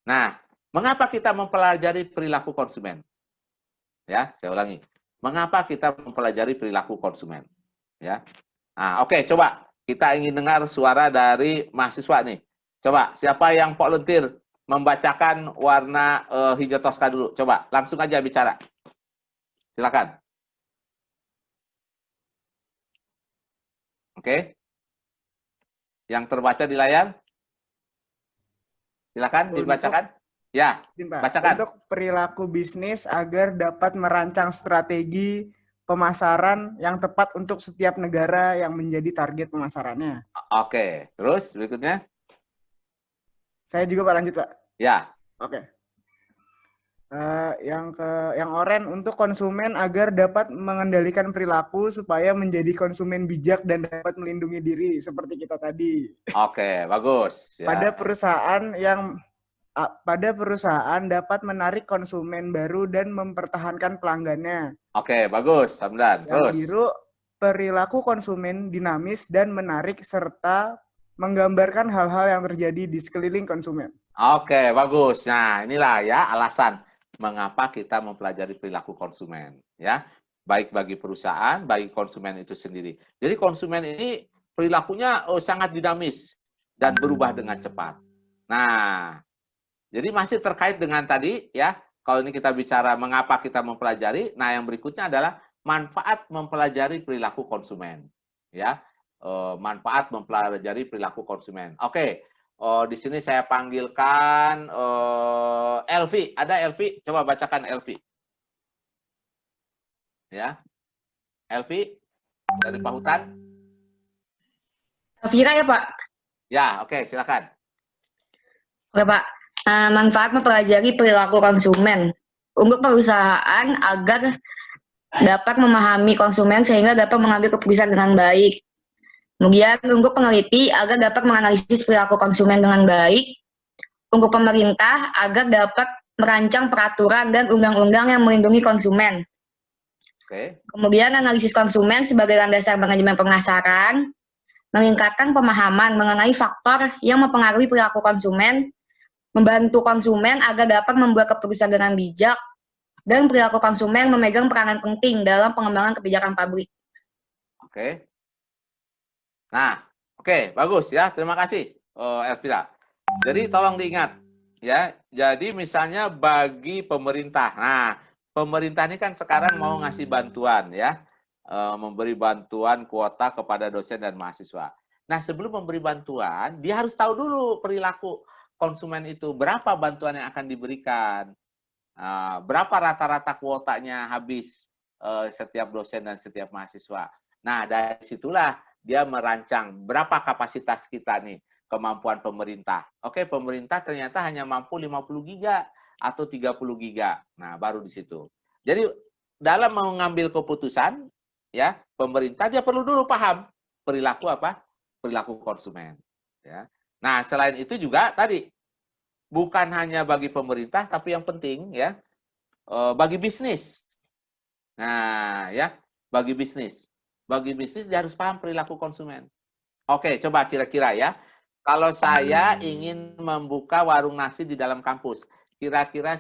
Nah, mengapa kita mempelajari perilaku konsumen? Ya, saya ulangi. Mengapa kita mempelajari perilaku konsumen? Ya. Nah, oke, coba kita ingin dengar suara dari mahasiswa nih. Coba, siapa yang volunteer membacakan warna hijau toska dulu? Coba, langsung aja bicara. Silakan. Oke. Yang terbaca di layar? Silakan dibacakan. Ya, bacakan. Untuk perilaku bisnis agar dapat merancang strategi pemasaran yang tepat untuk setiap negara yang menjadi target pemasarannya. Oke, terus berikutnya? Saya juga Pak lanjut Pak. Ya. Oke. Yang oren untuk konsumen agar dapat mengendalikan perilaku supaya menjadi konsumen bijak dan dapat melindungi diri seperti kita tadi. Oke, bagus. Ya. Pada perusahaan dapat menarik konsumen baru dan mempertahankan pelanggannya. Oke, bagus, Hamdan. Yang Terus. biru, perilaku konsumen dinamis dan menarik serta menggambarkan hal-hal yang terjadi di sekeliling konsumen. Oke, bagus. Nah, inilah ya alasan mengapa kita mempelajari perilaku konsumen, ya. Baik bagi perusahaan, bagi konsumen itu sendiri. Jadi konsumen ini perilakunya sangat dinamis dan berubah dengan cepat. Nah, jadi masih terkait dengan tadi ya, kalau ini kita bicara mengapa kita mempelajari, nah yang berikutnya adalah manfaat mempelajari perilaku konsumen. Ya, manfaat mempelajari perilaku konsumen. Oke, di sini saya panggilkan Elvi. Ada Elvi? Coba bacakan Elvi. Ya, Elvi dari Pahutan. Elvira ya Pak? Ya, oke, silakan. Oke Pak. Manfaat mempelajari perilaku konsumen untuk perusahaan agar dapat memahami konsumen sehingga dapat mengambil keputusan dengan baik. Kemudian untuk peneliti agar dapat menganalisis perilaku konsumen dengan baik. Untuk pemerintah agar dapat merancang peraturan dan undang-undang yang melindungi konsumen. Oke. Kemudian analisis konsumen sebagai landasan manajemen pemasaran, meningkatkan pemahaman mengenai faktor yang mempengaruhi perilaku konsumen, membantu konsumen agar dapat membuat keputusan dengan bijak, dan perilaku konsumen memegang peranan penting dalam pengembangan kebijakan pabrik. Oke. Nah, oke, bagus ya. Terima kasih, Elvira. Jadi tolong diingat, ya. Jadi misalnya bagi pemerintah. Nah, pemerintah ini kan sekarang mau ngasih bantuan, ya. Memberi bantuan kuota kepada dosen dan mahasiswa. Nah, sebelum memberi bantuan, dia harus tahu dulu perilaku konsumen itu. Berapa bantuan yang akan diberikan. Berapa rata-rata kuotanya habis setiap dosen dan setiap mahasiswa. Nah, dari situlah dia merancang berapa kapasitas kita nih, kemampuan pemerintah. Oke, pemerintah ternyata hanya mampu 50 giga atau 30 giga. Nah, baru di situ. Jadi, dalam mengambil keputusan, ya, pemerintah dia perlu dulu paham perilaku apa? Perilaku konsumen. Ya. Nah, selain itu juga tadi, bukan hanya bagi pemerintah, tapi yang penting ya, bagi bisnis. Nah, ya, bagi bisnis. Bagi bisnis dia harus paham perilaku konsumen. Oke, coba kira-kira ya. Kalau saya ingin membuka warung nasi di dalam kampus, kira-kira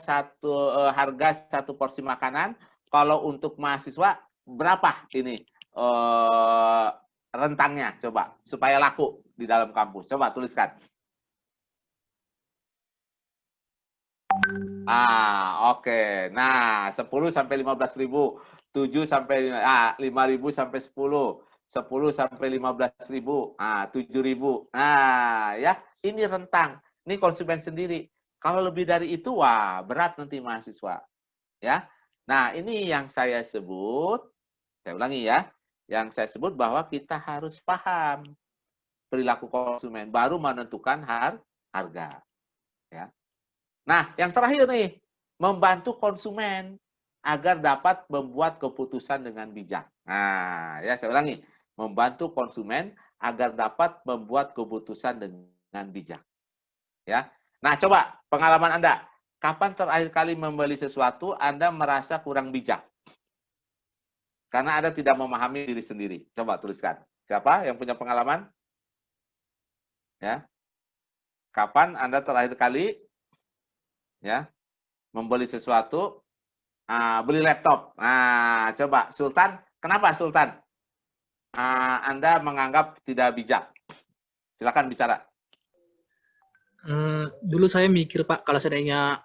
harga satu porsi makanan, kalau untuk mahasiswa berapa ini rentangnya? Coba supaya laku di dalam kampus. Coba tuliskan. Oke. Nah, 10 sampai 15.000, 7 sampai 5.000 sampai 10, 10 sampai 15.000, 7.000. Nah, ya, ini rentang. Ini konsumen sendiri. Kalau lebih dari itu, wah, berat nanti mahasiswa. Ya. Nah, ini yang saya sebut, saya ulangi ya, yang saya sebut bahwa kita harus paham perilaku konsumen baru menentukan harga. Ya. Nah, yang terakhir nih, membantu konsumen agar dapat membuat keputusan dengan bijak. Nah, ya saya ulangi, membantu konsumen agar dapat membuat keputusan dengan bijak. Ya. Nah, coba pengalaman Anda, kapan terakhir kali membeli sesuatu Anda merasa kurang bijak? Karena Anda tidak memahami diri sendiri. Coba tuliskan. Siapa yang punya pengalaman? Ya. Kapan Anda terakhir kali ya, membeli sesuatu, beli laptop. Nah, coba Sultan, kenapa Sultan? Anda menganggap tidak bijak? Silakan bicara. Dulu saya mikir Pak, kalau seandainya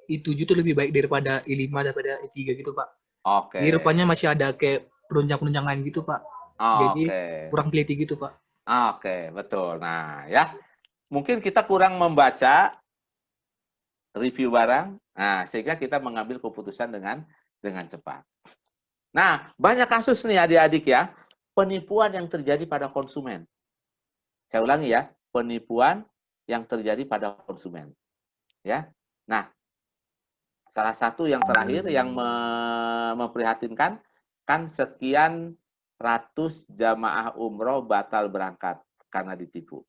I7 itu lebih baik daripada I5 daripada I3 gitu Pak. Oke. Ini rupanya masih ada kayak penunjang-penunjangan gitu Pak. Jadi Oke. kurang teliti gitu Pak. Oke, betul. Nah, ya, mungkin kita kurang membaca review barang, sehingga kita mengambil keputusan dengan cepat. Nah, banyak kasus nih adik-adik ya, penipuan yang terjadi pada konsumen. Saya ulangi ya, penipuan yang terjadi pada konsumen. Ya, nah, salah satu yang terakhir yang memprihatinkan, kan sekian ratus jamaah umroh batal berangkat karena ditipu.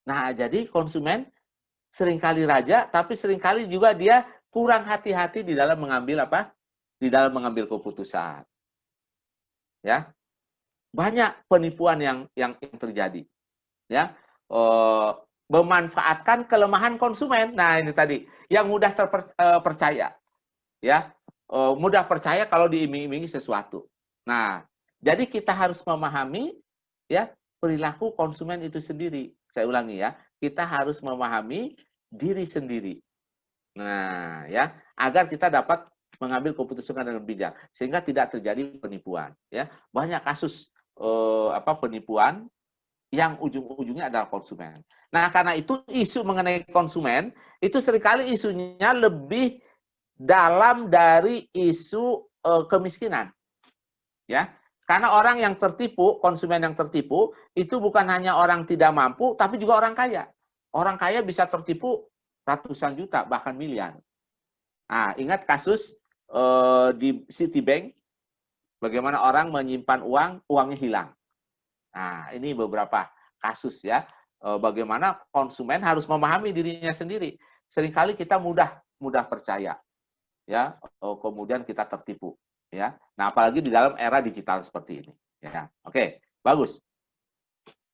Nah, jadi konsumen seringkali raja, tapi seringkali juga dia kurang hati-hati di dalam mengambil apa? Di dalam mengambil keputusan. Ya, banyak penipuan yang terjadi. Ya, memanfaatkan kelemahan konsumen. Nah, ini tadi yang mudah terpercaya. Ya, mudah percaya kalau diiming-imingi sesuatu. Nah, jadi kita harus memahami ya perilaku konsumen itu sendiri. Saya ulangi ya, kita harus memahami diri sendiri. Nah, ya, agar kita dapat mengambil keputusan dengan bijak sehingga tidak terjadi penipuan. Ya, banyak kasus penipuan yang ujung-ujungnya adalah konsumen. Nah, karena itu isu mengenai konsumen itu seringkali isunya lebih dalam dari isu kemiskinan. Ya, karena orang yang tertipu, konsumen yang tertipu itu bukan hanya orang tidak mampu, tapi juga orang kaya. Orang kaya bisa tertipu ratusan juta, bahkan miliar. Nah, ingat kasus di Citibank, bagaimana orang menyimpan uang, uangnya hilang. Nah, ini beberapa kasus ya, bagaimana konsumen harus memahami dirinya sendiri. Seringkali kita mudah percaya, ya, kemudian kita tertipu, ya. Nah, apalagi di dalam era digital seperti ini, ya. Oke, bagus.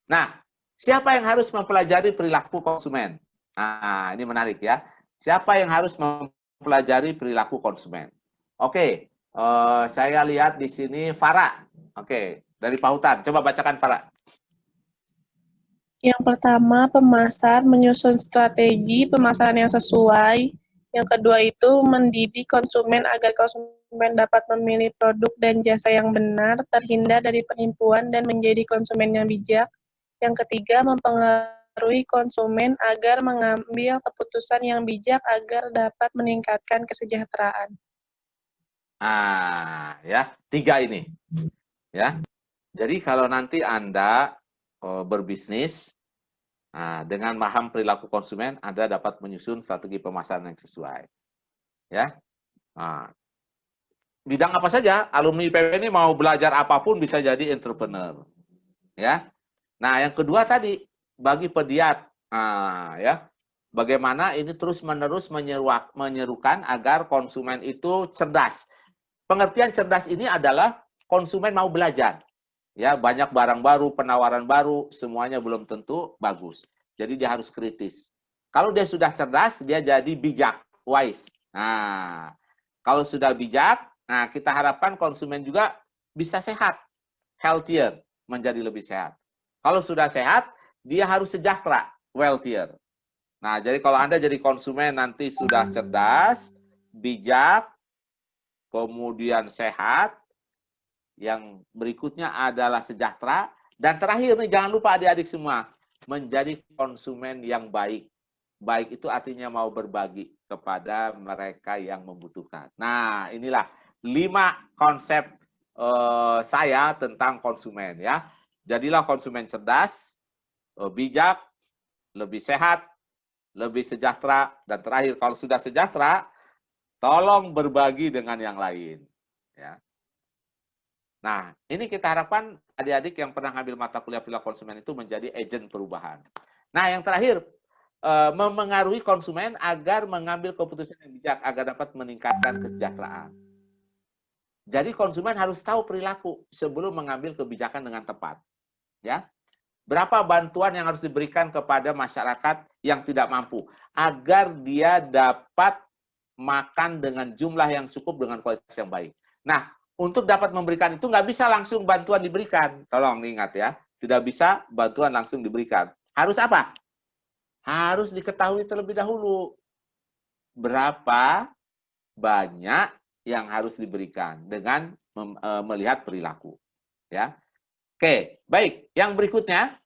Nah, siapa yang harus mempelajari perilaku konsumen? Nah, ini menarik ya. Siapa yang harus mempelajari perilaku konsumen? Oke, saya lihat di sini Farah. Oke, dari Pautan. Coba bacakan Farah. Yang pertama, pemasar menyusun strategi pemasaran yang sesuai. Yang kedua itu mendidik konsumen agar konsumen dapat memilih produk dan jasa yang benar, terhindar dari penipuan dan menjadi konsumen yang bijak. Yang ketiga, mempengaruhi konsumen agar mengambil keputusan yang bijak agar dapat meningkatkan kesejahteraan. Ya, 3 ini. Ya. Jadi kalau nanti Anda berbisnis, dengan paham perilaku konsumen, Anda dapat menyusun strategi pemasaran yang sesuai. Ya. Bidang apa saja, alumni IPB ini mau belajar apapun bisa jadi entrepreneur. Ya. Nah, yang kedua tadi, bagi pediat, ya, bagaimana ini terus-menerus menyerukan agar konsumen itu cerdas. Pengertian cerdas ini adalah konsumen mau belajar. Ya, banyak barang baru, penawaran baru, semuanya belum tentu bagus. Jadi dia harus kritis. Kalau dia sudah cerdas, dia jadi bijak, wise. Nah, kalau sudah bijak, kita harapkan konsumen juga bisa sehat, healthier, menjadi lebih sehat. Kalau sudah sehat, dia harus sejahtera, wealthier. Nah, jadi kalau Anda jadi konsumen nanti sudah cerdas, bijak, kemudian sehat, yang berikutnya adalah sejahtera, dan terakhir nih jangan lupa adik-adik semua, menjadi konsumen yang baik. Baik itu artinya mau berbagi kepada mereka yang membutuhkan. Nah, inilah 5 konsep saya tentang konsumen ya. Jadilah konsumen cerdas, bijak, lebih sehat, lebih sejahtera, dan terakhir kalau sudah sejahtera, tolong berbagi dengan yang lain. Ya. Nah, ini kita harapkan adik-adik yang pernah ambil mata kuliah perilaku konsumen itu menjadi agen perubahan. Nah, yang terakhir, memengaruhi konsumen agar mengambil keputusan yang bijak, agar dapat meningkatkan kesejahteraan. Jadi konsumen harus tahu perilaku sebelum mengambil kebijakan dengan tepat. Ya, berapa bantuan yang harus diberikan kepada masyarakat yang tidak mampu, agar dia dapat makan dengan jumlah yang cukup dengan kualitas yang baik. Nah, untuk dapat memberikan itu nggak bisa langsung bantuan diberikan. Tolong diingat ya, tidak bisa bantuan langsung diberikan. Harus apa? Harus diketahui terlebih dahulu berapa banyak yang harus diberikan dengan melihat perilaku. Ya, oke, baik. Yang berikutnya